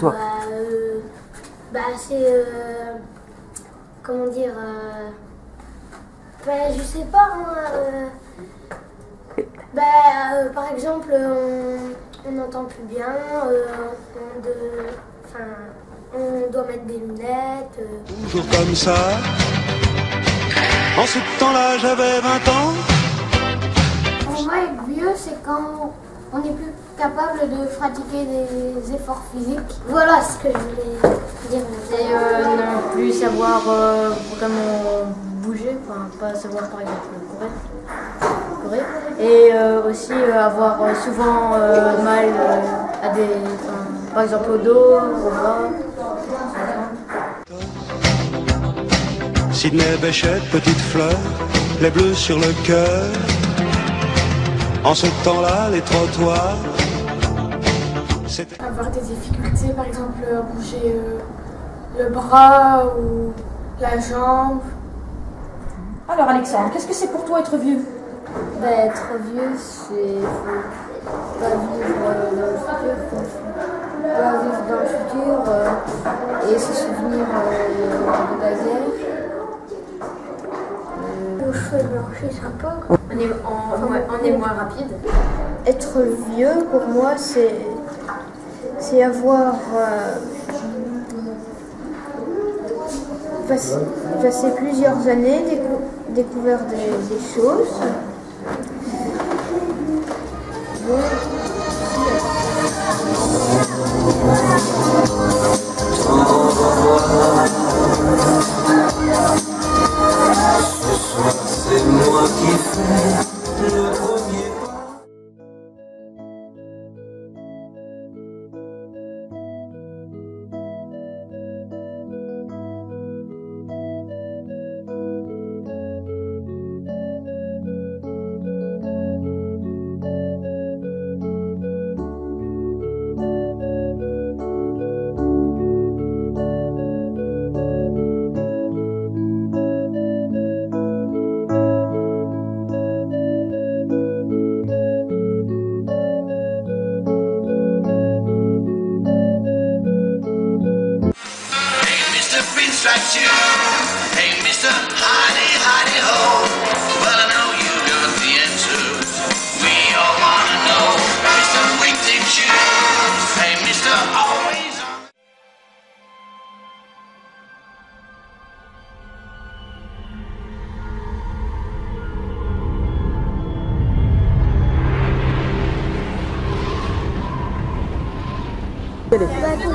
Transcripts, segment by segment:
Toi? C'est... comment dire... je sais pas, moi... par exemple, on n'entend plus bien, on doit mettre des lunettes. Toujours comme ça. En ce temps-là, j'avais 20 ans. Pour moi, être vieux, c'est quand on n'est plus capable de pratiquer des efforts physiques. Voilà ce que je voulais dire. Et ne plus savoir vraiment bouger, enfin pas savoir par exemple courir. Et aussi avoir souvent mal à des, par exemple au dos, au bras. Sidney Béchette, petite fleur, les bleus sur le cœur. En ce temps-là, les trottoirs, c'était... Avoir des difficultés, par exemple bouger le bras ou la jambe. Alors Alexandre, qu'est-ce que c'est pour toi être vieux? Être vieux, c'est pas vivre dans le futur, pas vivre dans le futur et se souvenir de la guerre. Nos cheveux blanchissent un peu. On est moins rapide. Être vieux, pour moi, c'est avoir passé plusieurs années, découvert des choses. C'est moi qui fais le premier pas. Hey, Mr. Hidey, hidey, ho. Well, I know you got the answers. We all wanna know. Mr. Wingtip Shoes. Hey, Mr. Always on.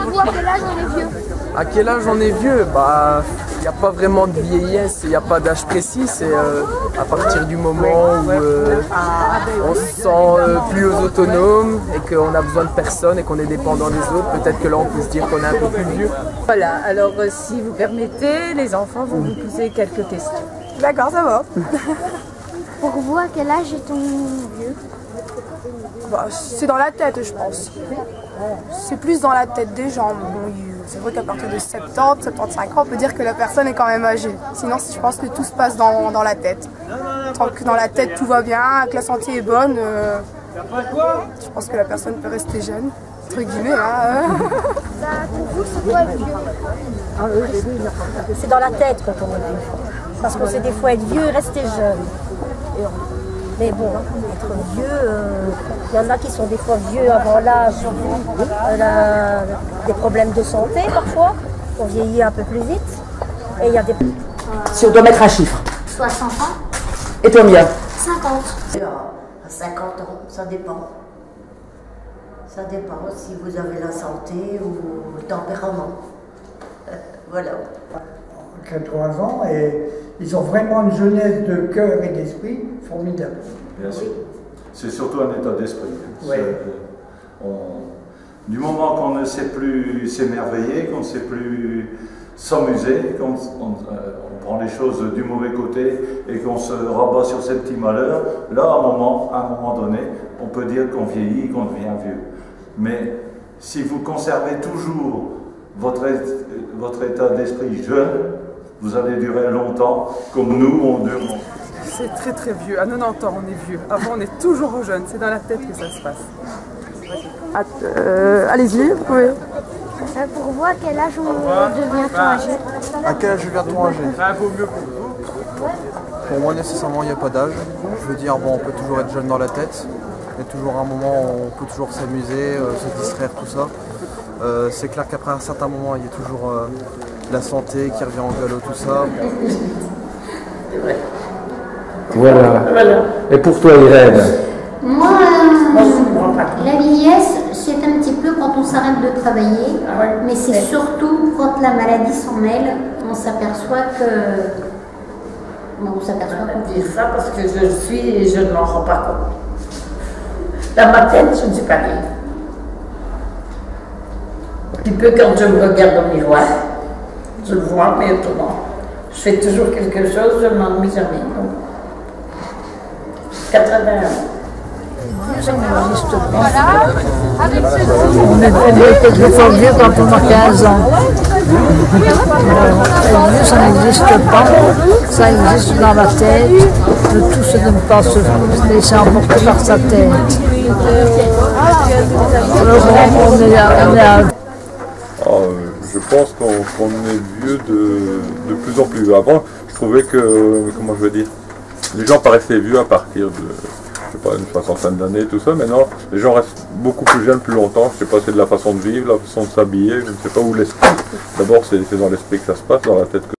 Pour voir quel âge on est vieux. À quel âge on est vieux? Il n'y a pas vraiment de vieillesse, il n'y a pas d'âge précis, c'est à partir du moment où on se sent plus autonome et qu'on a besoin de personne et qu'on est dépendant des autres, peut-être que là on peut se dire qu'on est un peu plus vieux. Voilà, alors si vous permettez, les enfants vont vous poser quelques questions. D'accord, ça va. Pour vous, à quel âge est-on vieux? C'est dans la tête, je pense. C'est plus dans la tête des gens. Bon, c'est vrai qu'à partir de 70, 75 ans, on peut dire que la personne est quand même âgée. Sinon, je pense que tout se passe dans la tête. Tant que dans la tête tout va bien, que la santé est bonne, je pense que la personne peut rester jeune, entre guillemets. Pour vous, c'est quoi être vieux? C'est dans la tête quand on est vieux. Parce qu'on sait des fois être vieux et rester jeune. Mais bon, être vieux, il y en a qui sont des fois vieux avant l'âge, des problèmes de santé parfois, on vieillit un peu plus vite. Et il y a des... Si on doit mettre un chiffre. 60 ans. Et toi Mia? 50. À 50 ans, ça dépend. Ça dépend si vous avez la santé ou le tempérament. Voilà. 80 ans et ils ont vraiment une jeunesse de cœur et d'esprit formidable. Bien sûr. C'est surtout un état d'esprit. Ouais. Du moment qu'on ne sait plus s'émerveiller, qu'on ne sait plus s'amuser, qu'on on prend les choses du mauvais côté et qu'on se rabat sur ces petits malheurs, là, à un moment donné, on peut dire qu'on vieillit, qu'on devient vieux. Mais si vous conservez toujours votre état d'esprit jeune, vous allez durer longtemps, comme nous, on dure longtemps. C'est très très vieux. À 90 ans, on est vieux. Avant, on est toujours jeune. C'est dans la tête que ça se passe. Allez-y, vous pouvez. Pour vous, à quel âge on devient-on âgé? À quel âge devient-on âgé? Pour moi, nécessairement, il n'y a pas d'âge. Je veux dire, bon, on peut toujours être jeune dans la tête. Il y a toujours un moment où on peut toujours s'amuser, se distraire, tout ça. C'est clair qu'après un certain moment, il y a toujours la santé qui revient en galop, tout ça. Voilà. Et pour toi, Irène? Moi, la vieillesse, c'est un petit peu quand on s'arrête de travailler, mais c'est surtout quand la maladie s'en mêle, on s'aperçoit que... Bon, on s'aperçoit qu'on dire ça parce que je le suis et je ne m'en rends pas compte. Dans ma tête, je ne suis pas bien. Un petit peu quand je me regarde au miroir, je le vois, mais autrement. Je fais toujours quelque chose, je ne m'ennuie jamais. Donc, 81. Ça n'existe pas. On est quelquefois vieux quand on a 15 ans. Vieux, ça n'existe pas. Ça existe dans la tête, de tout ce qui ne pas se laisser emporter par sa tête. Alors on est à... Je pense qu'on est vieux de plus en plus vieux. Avant, je trouvais que, comment je veux dire, les gens paraissaient vieux à partir de, je sais pas, une soixantaine d'années, tout ça. Maintenant, les gens restent beaucoup plus jeunes plus longtemps. Je sais pas, c'est de la façon de vivre, la façon de s'habiller, je ne sais pas où l'esprit. D'abord, c'est dans l'esprit que ça se passe, dans la tête que...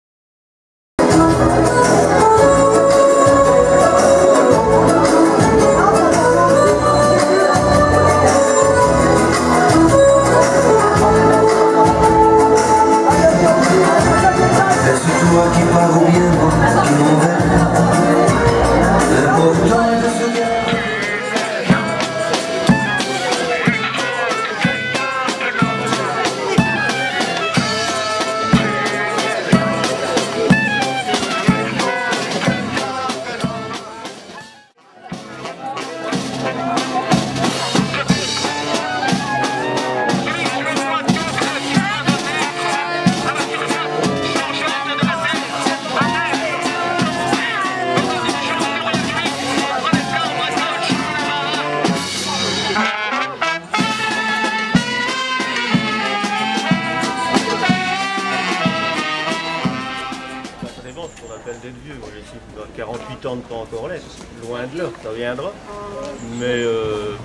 Ce qu'on appelle d'être vieux. Moi, j'ai 48 ans de temps encore l'être. Loin de là, ça viendra. Mais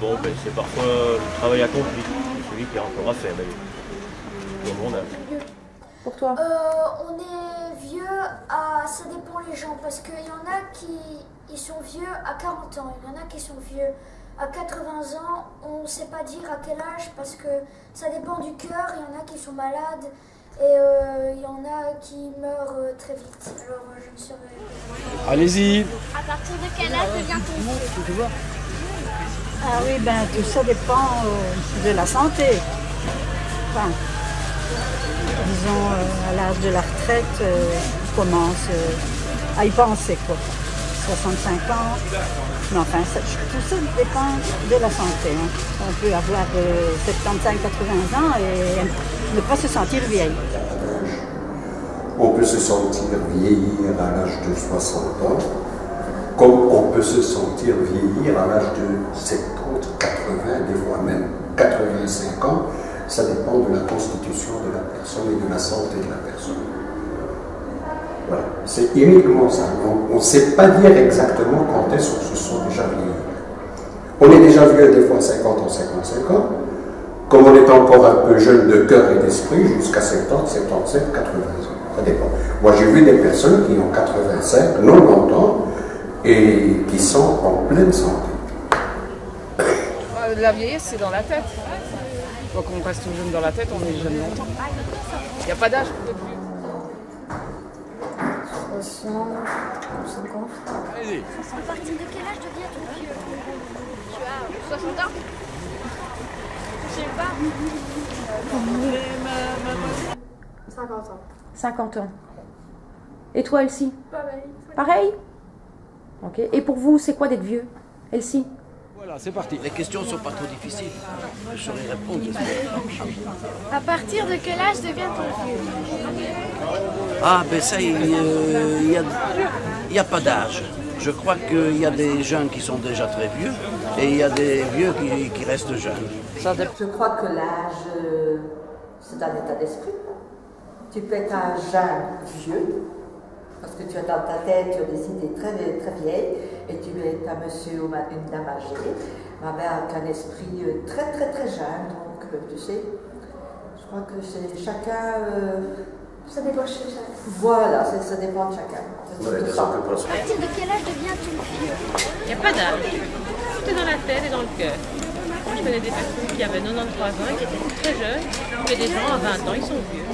bon, ben, c'est parfois le travail accompli. Celui qui a encore à faire, d'ailleurs. Dans mon âge. Pour toi? On est vieux ça dépend les gens, parce qu'il y en a qui sont vieux à 40 ans, il y en a qui sont vieux à 80 ans. On ne sait pas dire à quel âge, parce que ça dépend du cœur. Il y en a qui sont malades. Et il y en a qui meurent très vite. Alors je ne saurais pas. Allez-y. À partir de quel âge devient-on vieux? Ah oui, ben tout ça dépend de la santé. Enfin, disons, à l'âge de la retraite, on commence à y penser, quoi. 65 ans, mais enfin, tout ça dépend de la santé. Hein. On peut avoir 75-80 ans et ne pas se sentir vieille. On peut se sentir vieillir à l'âge de 60 ans, comme on peut se sentir vieillir à l'âge de 70, 80, des fois même 85 ans. Ça dépend de la constitution de la personne et de la santé de la personne. Voilà, c'est uniquement ça. On ne sait pas dire exactement quand est-ce qu'on se sent déjà vieillir. On est déjà vieux des fois à 50 ans, 55 ans, comme on est encore un peu jeune de cœur et d'esprit jusqu'à 70, 77, 80 ans. Ça dépend. Moi j'ai vu des personnes qui ont 85, 90 ans et qui sont en pleine santé. La vieillesse, c'est dans la tête. Donc on reste jeune dans la tête, on est jeune longtemps. Il n'y a pas d'âge pour être vieux. 60, 50. Allez-y. À partir de quel âge devient-on vieux? Tu as 60 ans? Je sais pas. 50 ans. 50 ans. Et toi, Elsie? Pareil. Pareil? Ok. Et pour vous, c'est quoi d'être vieux, Elsie? Voilà, c'est parti. Les questions ne sont pas trop difficiles. Je saurais répondre. À partir de quel âge devient-on vieux? Ah, ben ça, il n'y a pas d'âge. Je crois qu'il y a des jeunes qui sont déjà très vieux et il y a des vieux qui restent jeunes. Je crois que l'âge, c'est un état d'esprit. Tu peux être un jeune vieux, parce que tu as dans ta tête, tu as des idées très, très vieilles, et tu peux être un monsieur ou une dame âgée, mais avec un esprit très, très, très jeune. Donc, tu sais, je crois que c'est chacun... Ça dépend de chacun. Voilà, ça dépend de chacun. À partir de quel âge deviens-tu vieux? Il n'y a pas d'âge. Tout est dans la tête et dans le cœur. Moi, je connais des personnes qui avaient 93 ans et qui étaient très jeunes, mais des gens à 20 ans, ils sont vieux.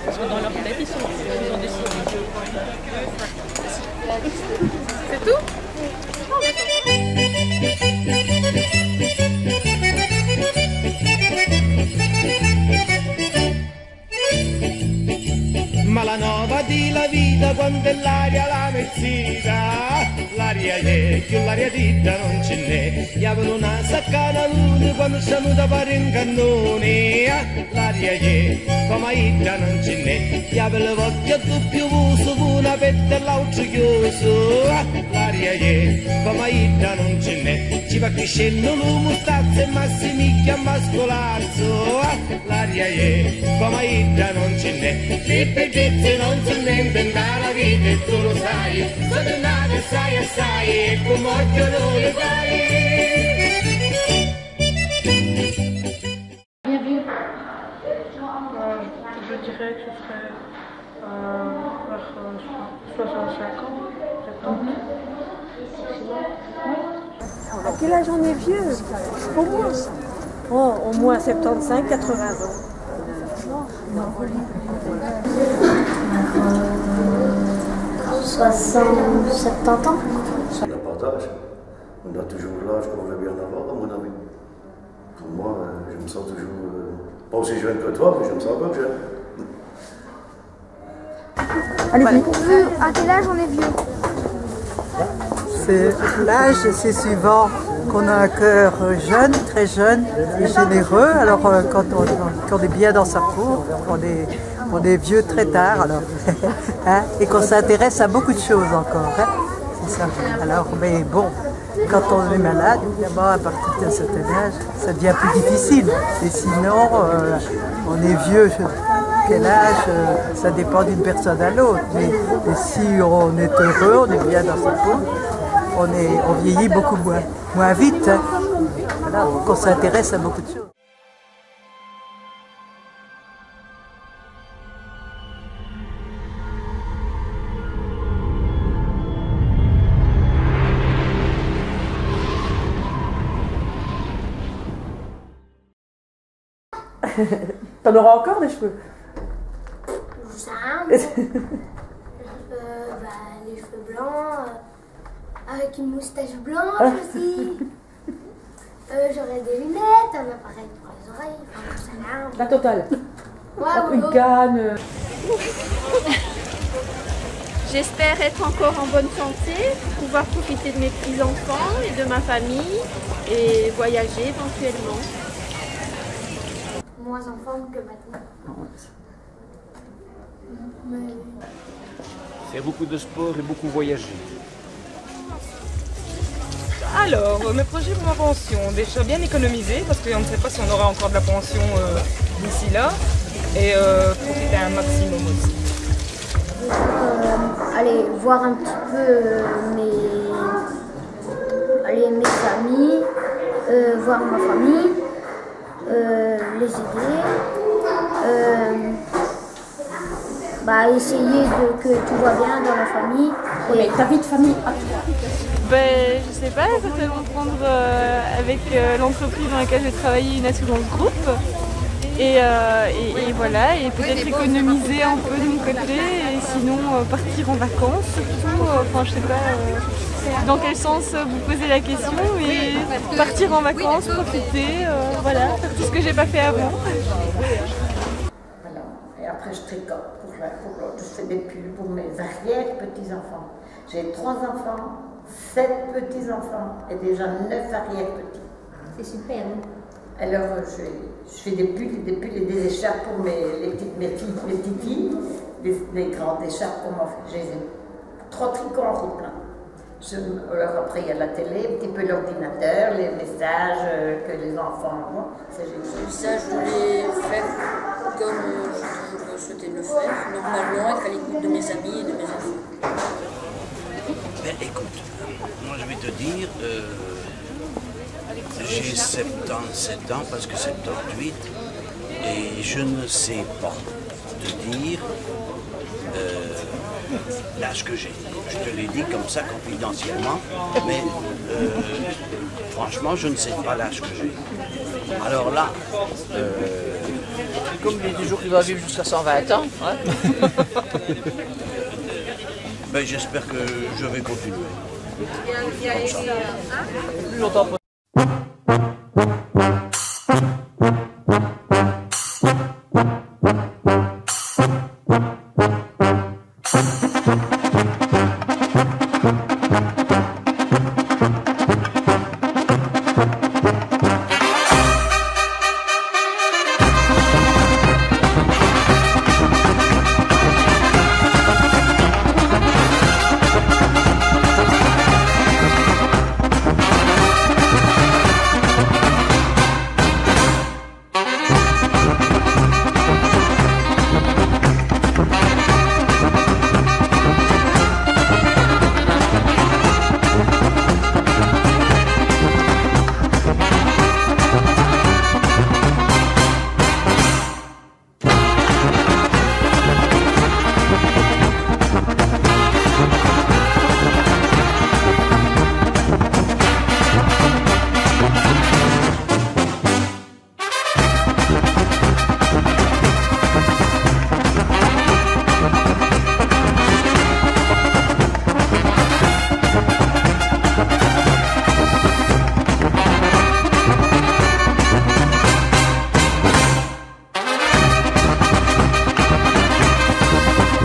Parce que dans leur tête, ils sont vieux, ils ont décidé. C'est tout? Ma la nova di la vita quando è l'aria la mezzita, l'aria è, più l'aria ditta non ce n'è, gli avevano una saccata luna quando siamo da fare in cannone, l'aria è, come itta non ce n'è, gli avevano l'occhio doppio vuso, una petta e l'altro chiuso, l'aria è, come itta non ce n'è, ci va crescendo l'uomo stazzo e massimicchia a mascolazzo, l'aria è, come itta non ce n'è, se non si inventa la vita e tu lo sai, sono nato assai assai e con occhio non lo fai. Bien vu. Je dirais que ce serait vers 65 ans, 70. À quel âge on est vieux? Pour moi, oh, au moins 75-80 ans. Non. 60, 70 ans. Il n'y a pas d'âge. On a toujours l'âge qu'on veut bien avoir, à mon avis. Pour moi, je me sens toujours pas aussi jeune que toi, mais je me sens encore jeune. Allez-y. À quel âge on est vieux? L'âge, c'est suivant qu'on a un cœur jeune, très jeune et généreux. Alors quand on est bien dans sa peau, on est vieux très tard, alors, hein, et qu'on s'intéresse à beaucoup de choses encore. Hein, c'est ça. Alors, mais bon, quand on est malade, évidemment, à partir d'un certain âge, ça devient plus difficile. Et sinon, on est vieux. Quel âge, ça dépend d'une personne à l'autre. Mais si on est heureux, on est bien dans sa peau, on vieillit beaucoup moins vite. Hein. Voilà, donc on s'intéresse à beaucoup de choses. T'en auras encore des cheveux? Les cheveux blancs, avec une moustache blanche aussi. J'aurai des lunettes, un appareil pour les oreilles, enfin, la totale. Ouais, une canne. J'espère être encore en bonne santé, pouvoir profiter de mes petits-enfants et de ma famille et voyager éventuellement. Moins en forme que maintenant. Faire beaucoup de sport et beaucoup voyager. Alors, mes projets pour ma pension, déjà bien économiser parce qu'on ne sait pas si on aura encore de la pension d'ici là et profiter un maximum aussi. Aller voir un petit peu mes amis, voir ma famille, les aider, essayer que tout va bien dans la famille. Mais ta vie de famille à toi? Ben, je sais pas, certainement prendre avec l'entreprise dans laquelle j'ai travaillé une assurance groupe. Et voilà, et peut-être économiser un peu de mon côté, et sinon partir en vacances surtout, enfin je sais pas dans quel sens vous posez la question, mais partir en vacances, profiter, voilà, faire tout ce que j'ai pas fait avant. Voilà. Et après je tricote je fais des pulls pour mes arrière-petits-enfants. J'ai 3 enfants, 7 petits-enfants et déjà 9 arrière-petits. C'est super, hein? Alors je fais des pulls et des écharpes pour mes petites filles, des grandes écharpes pour moi. J'ai 3 tricots en route là. Alors après, il y a la télé, un petit peu l'ordinateur, les messages que les enfants ont. Ça, je voulais faire comme je souhaitais le faire, normalement, être à l'écoute de mes amis et de mes enfants. Ben, écoute, moi je vais te dire, j'ai 77 ans, parce que 78, et je ne sais pas te dire l'âge que j'ai. Je te l'ai dit comme ça confidentiellement, mais franchement, je ne sais pas l'âge que j'ai. Alors là, comme il y a des jours qui doivent vivre jusqu'à 120 ans, hein. Ben, j'espère que je vais continuer. Plus longtemps.